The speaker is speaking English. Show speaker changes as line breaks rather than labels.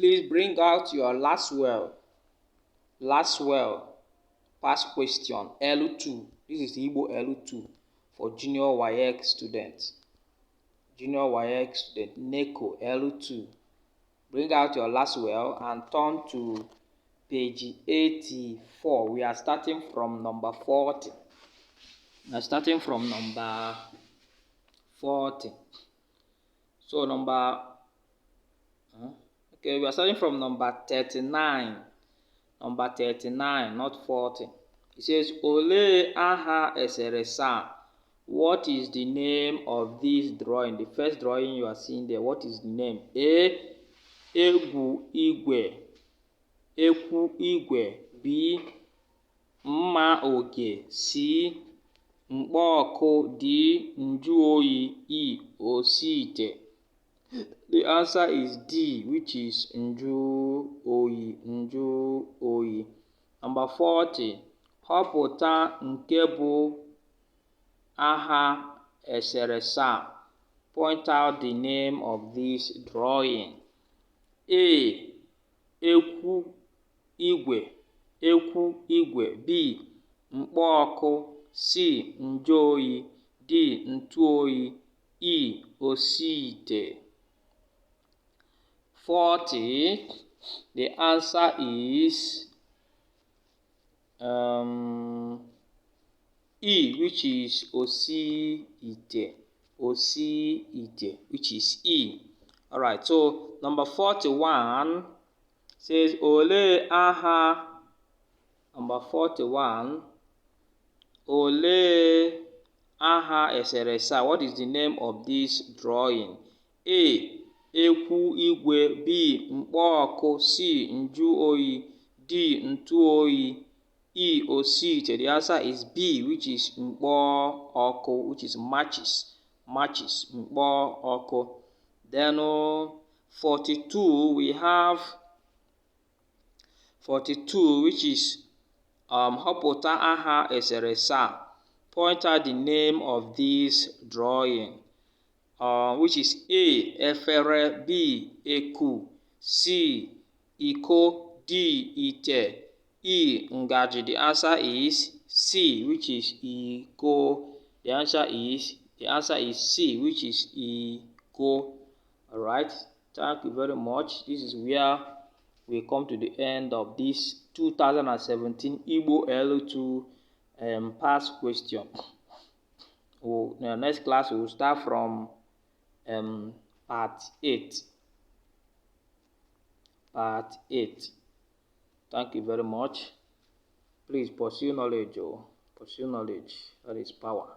Please bring out your lasswell past question L2. This is Igbo L2 for junior WAEC students. Junior WAEC student NECO L2. Bring out your lasswell and turn to page 84. We are starting from number 40. We are starting from number 40. So we are starting from number 39. Number 39, not 40. It says, Ole aha eseresa. What is the name of this drawing? The first drawing you are seeing there, what is the name? A. Egwu igwe. Ekwu igwe. B. Mma oge. C. Mkpọọkụ. D. Nju oyi. E. Osite. The answer is D, which is Nju oyi. Nju oyi. Number 40. Họpụta nke bụ aha eserese. Point out the name of this drawing. A. Ekwu igwe. Ekwu igwe. B. Mkpọọkụ. C. Nju oyi. D. Ntụ oyi. E. Osite. 40. The answer is E, which is Osite. Osite, which is E. Alright, so number 41 says Ole aha. Number 41. Ole aha eserese. What is the name of this drawing? A. Ekwu igwe. B. Mkpọọkụ. C. Nju oyi. D. Ntụ oyi. E. Osite. The answer is B, which is Mkpọọkụ, which is matches. Matches. Mkpọọkụ. Then 42, we have 42, which is Họpụta aha eserese. Point out the name of this drawing. Which is A. Efere. B. Eku. C. Iko. D. Ite. E. Ngaji. The answer is C, which is Iko. The answer is C, which is Iko. Alright, thank you very much. This is where we come to the end of this 2017 Igbo L2 past question. In the next class we will start from part 8. Part 8. Thank you very much. Please pursue knowledge. Pursue knowledge. That is power.